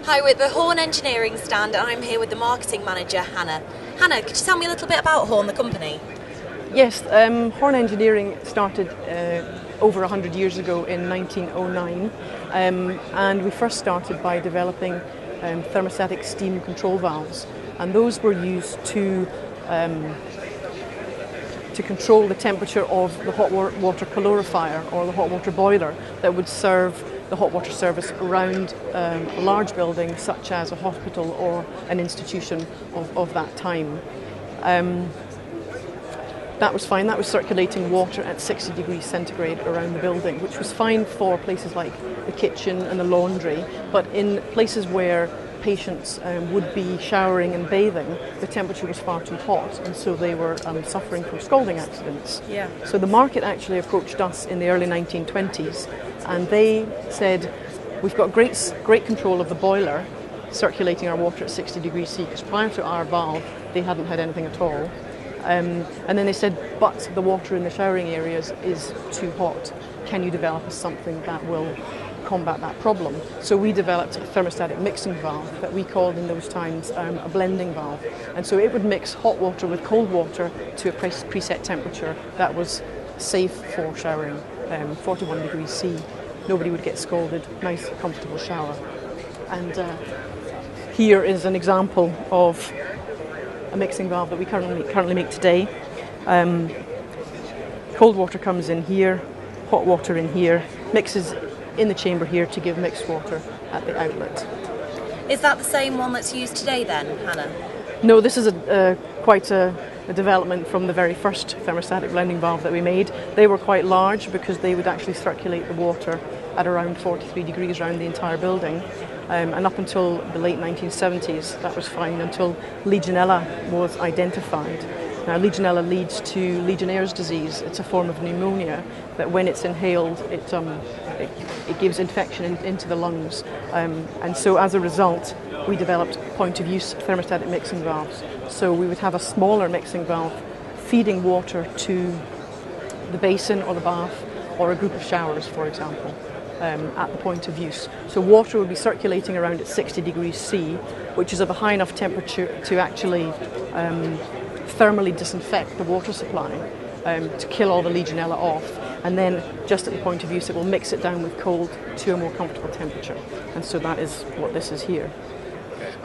Hi, we're at the Horn Engineering stand and I'm here with the marketing manager, Hannah. Hannah, could you tell me a little bit about Horn, the company? Yes, Horn Engineering started over 100 years ago in 1909, and we first started by developing thermostatic steam control valves, and those were used to control the temperature of the hot water calorifier or the hot water boiler that would serve the hot water service around a large building such as a hospital or an institution of that time. That was fine, that was circulating water at 60 degrees centigrade around the building, which was fine for places like the kitchen and the laundry, but in places where patients would be showering and bathing, the temperature was far too hot, and so they were suffering from scalding accidents. Yeah. So the market actually approached us in the early 1920s, and they said, we've got great control of the boiler, circulating our water at 60 degrees C, because prior to our valve, they hadn't had anything at all. And then they said, but the water in the showering areas is too hot. Can you develop us something that will combat that problem? So we developed a thermostatic mixing valve that we called in those times a blending valve. And so it would mix hot water with cold water to a preset temperature that was safe for showering, 41 degrees C. Nobody would get scalded, nice comfortable shower. And here is an example of a mixing valve that we currently make today. Cold water comes in here, hot water in here, mixes in the chamber here to give mixed water at the outlet. Is that the same one that's used today then, Hannah? No, this is quite a development from the very first thermostatic blending valve that we made. They were quite large because they would actually circulate the water at around 43 degrees around the entire building. And up until the late 1970s, that was fine until Legionella was identified. Now, Legionella leads to Legionnaire's disease. It's a form of pneumonia that when it's inhaled, it gives infection into the lungs. And so as a result, we developed point-of-use thermostatic mixing valves. So we would have a smaller mixing valve feeding water to the basin or the bath or a group of showers, for example. At the point of use. So water would be circulating around at 60 degrees C, which is of a high enough temperature to actually thermally disinfect the water supply to kill all the Legionella off. And then just at the point of use, it will mix it down with cold to a more comfortable temperature. And so that is what this is here.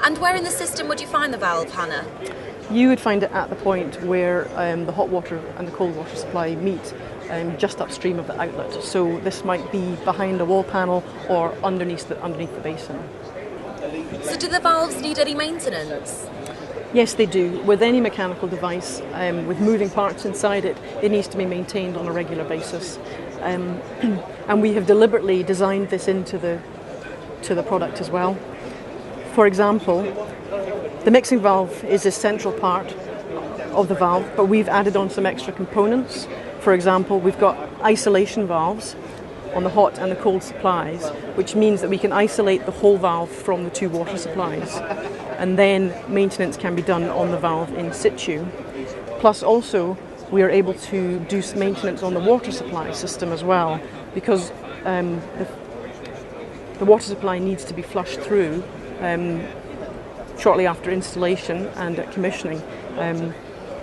And where in the system would you find the valve, Hannah? You would find it at the point where the hot water and the cold water supply meet, just upstream of the outlet. So this might be behind a wall panel or underneath the basin. So do the valves need any maintenance? Yes, they do. With any mechanical device, with moving parts inside it, it needs to be maintained on a regular basis. And we have deliberately designed this into the product as well. For example, the mixing valve is a central part of the valve, but we've added on some extra components. For example, we've got isolation valves on the hot and the cold supplies, which means that we can isolate the whole valve from the two water supplies. And then maintenance can be done on the valve in situ. Plus also, we are able to do some maintenance on the water supply system as well, because the water supply needs to be flushed through shortly after installation and at commissioning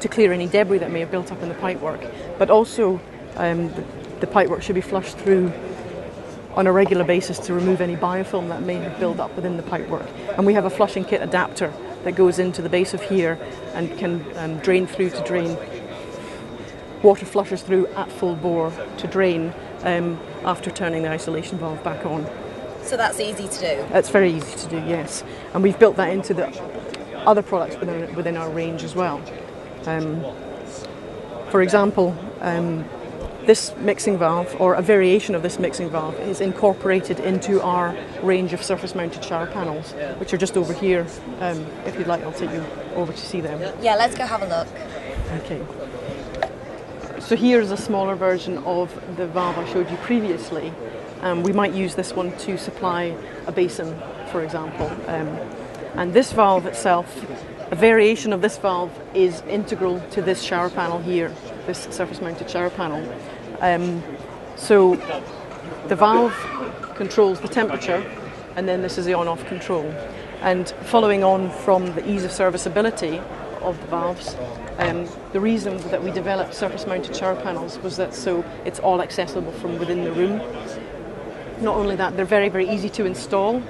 to clear any debris that may have built up in the pipework. But also the pipework should be flushed through on a regular basis to remove any biofilm that may have built up within the pipework. And we have a flushing kit adapter that goes into the base of here and can drain through to drain. Water flushes through at full bore to drain after turning the isolation valve back on. So that's easy to do? That's very easy to do, yes. And we've built that into the other products within our range as well. For example, this mixing valve, or a variation of this mixing valve, is incorporated into our range of surface-mounted shower panels, which are just over here. If you'd like, I'll take you over to see them. Yeah, let's go have a look. Okay. So here's a smaller version of the valve I showed you previously. We might use this one to supply a basin, for example. And this valve itself, a variation of this valve, is integral to this shower panel here, this surface-mounted shower panel. So the valve controls the temperature and then this is the on-off control. And following on from the ease of serviceability of the valves, the reason that we developed surface-mounted shower panels was that so it's all accessible from within the room. Not only that, they're very, very easy to install.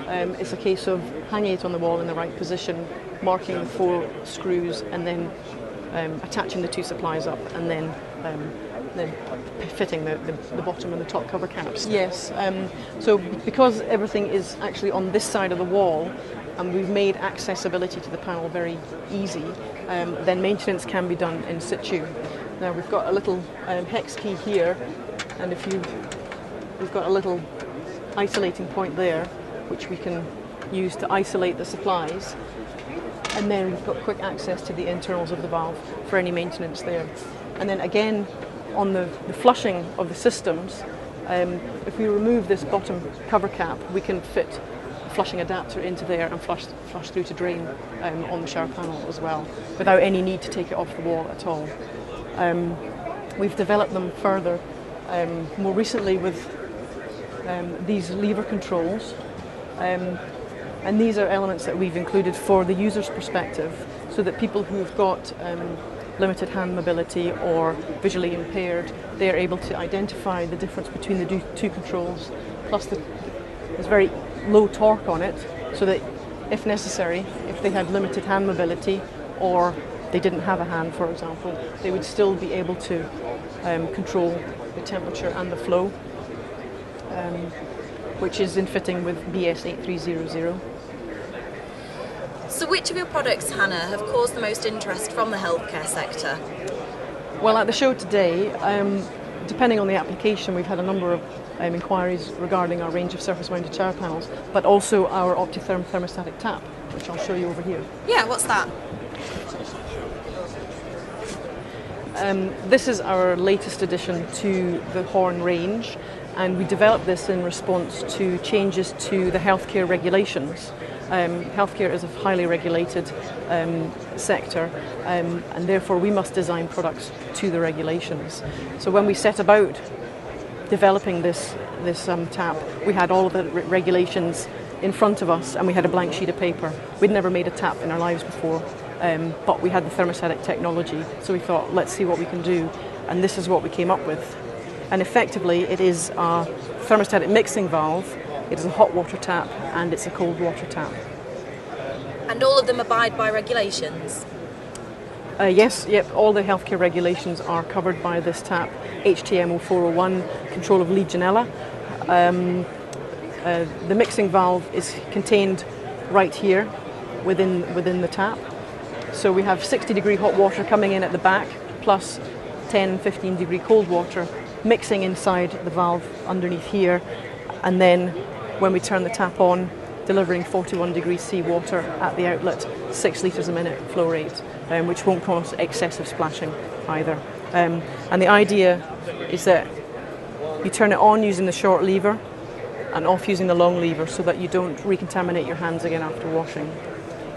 It's a case of hanging it on the wall in the right position, marking the 4 screws, and then attaching the 2 supplies up, and then fitting the bottom and the top cover caps. Yes, so because everything is actually on this side of the wall, and we've made accessibility to the panel very easy, then maintenance can be done in situ. Now we've got a little hex key here, and we've got a little isolating point there, which we can use to isolate the supplies, and then we've got quick access to the internals of the valve for any maintenance there. And then again, on the flushing of the systems, if we remove this bottom cover cap, we can fit a flushing adapter into there and flush through to drain on the shower panel as well, without any need to take it off the wall at all. We've developed them further more recently with these lever controls, and these are elements that we've included for the user's perspective, so that people who've got limited hand mobility or visually impaired, they're able to identify the difference between the 2 controls, plus there's very low torque on it, so that if necessary, if they had limited hand mobility or they didn't have a hand, for example, they would still be able to control the temperature and the flow, which is in fitting with BS 8300. So which of your products, Hannah, have caused the most interest from the healthcare sector? Well, at the show today, depending on the application, we've had a number of inquiries regarding our range of surface-mounted shower panels, but also our Optitherm thermostatic tap, which I'll show you over here. Yeah, what's that? This is our latest addition to the Horn range, and we developed this in response to changes to the healthcare regulations. Healthcare is a highly regulated sector, and therefore we must design products to the regulations. So when we set about developing this tap, we had all of the regulations in front of us, and we had a blank sheet of paper. We'd never made a tap in our lives before, but we had the thermostatic technology, so we thought, let's see what we can do, and this is what we came up with. And effectively, it is a thermostatic mixing valve, it is a hot water tap, and it's a cold water tap. And all of them abide by regulations? Yes, all the healthcare regulations are covered by this tap. HTMO 401, control of Legionella. The mixing valve is contained right here within the tap. So we have 60-degree hot water coming in at the back, plus 10-15 degree cold water mixing inside the valve underneath here, and then when we turn the tap on, delivering 41 degrees C water at the outlet, 6 litres a minute flow rate, which won't cause excessive splashing either. And the idea is that you turn it on using the short lever and off using the long lever, so that you don't recontaminate your hands again after washing.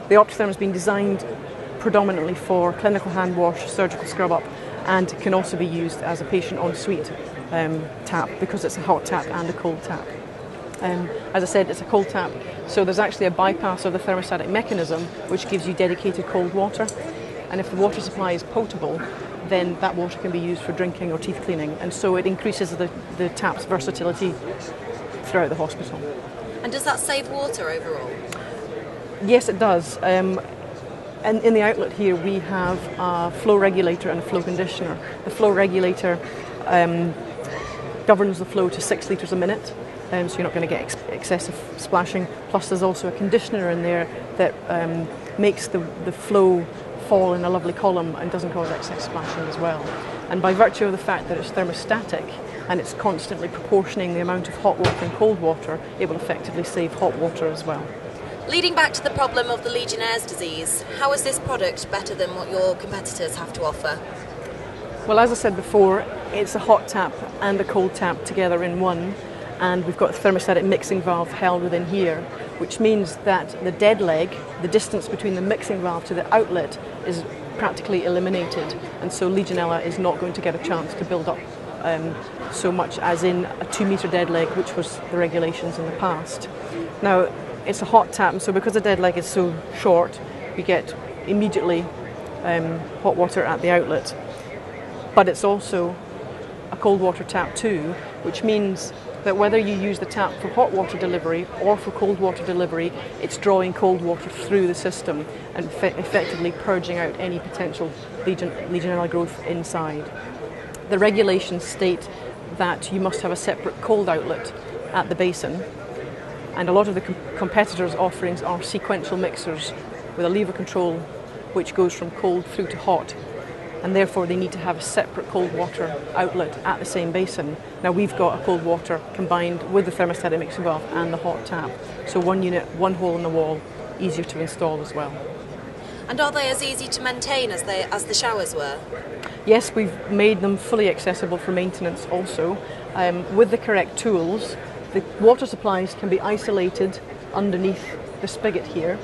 The Optitherm has been designed predominantly for clinical hand wash, surgical scrub up, and can also be used as a patient en suite tap, because it's a hot tap and a cold tap. As I said, it's a cold tap, so there's actually a bypass of the thermostatic mechanism, which gives you dedicated cold water, and if the water supply is potable, then that water can be used for drinking or teeth cleaning, and so it increases the tap's versatility throughout the hospital. And does that save water overall? Yes, it does. And in the outlet here, we have a flow regulator and a flow conditioner. The flow regulator governs the flow to 6 litres a minute, so you're not going to get excessive splashing. Plus there's also a conditioner in there that makes the flow fall in a lovely column and doesn't cause excess splashing as well. And by virtue of the fact that it's thermostatic and it's constantly proportioning the amount of hot water and cold water, it will effectively save hot water as well. Leading back to the problem of the Legionnaire's disease, how is this product better than what your competitors have to offer? Well, as I said before, it's a hot tap and a cold tap together in one, and we've got a thermostatic mixing valve held within here, which means that the dead leg, the distance between the mixing valve to the outlet, is practically eliminated, and so Legionella is not going to get a chance to build up so much as in a 2-metre dead leg, which was the regulations in the past. Now, it's a hot tap, and so because the dead leg is so short, we get immediately hot water at the outlet. But it's also a cold water tap too, which means that whether you use the tap for hot water delivery or for cold water delivery, it's drawing cold water through the system and effectively purging out any potential Legionella growth inside. The regulations state that you must have a separate cold outlet at the basin, and a lot of the competitors' offerings are sequential mixers with a lever control which goes from cold through to hot, and therefore they need to have a separate cold water outlet at the same basin. Now we've got a cold water combined with the thermostatic mixing valve and the hot tap, so one unit, one hole in the wall, easier to install as well. And are they as easy to maintain as the showers were? Yes, we've made them fully accessible for maintenance also. With the correct tools, the water supplies can be isolated underneath the spigot here,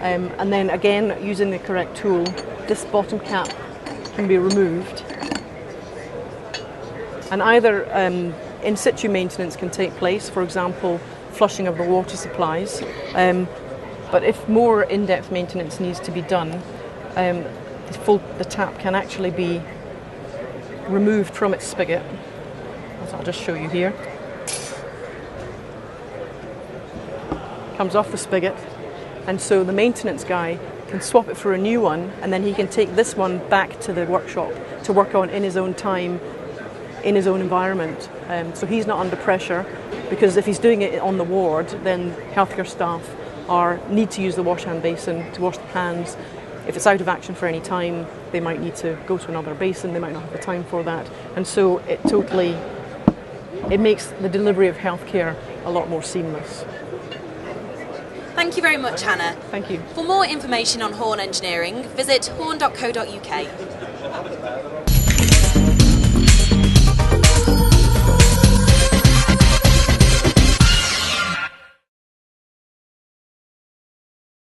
and then again, using the correct tool, this bottom cap can be removed, and either in situ maintenance can take place, for example flushing of the water supplies, but if more in-depth maintenance needs to be done, the tap can actually be removed from its spigot, as I'll just show you here. Comes off the spigot, and so the maintenance guy can swap it for a new one, and then he can take this one back to the workshop to work on in his own time, in his own environment. So he's not under pressure, because if he's doing it on the ward, then healthcare staff need to use the wash hand basin to wash their hands. If it's out of action for any time, they might need to go to another basin, they might not have the time for that. And so it makes the delivery of healthcare a lot more seamless. Thank you very much, Hannah. Thank you. For more information on Horn Engineering, visit horn.co.uk.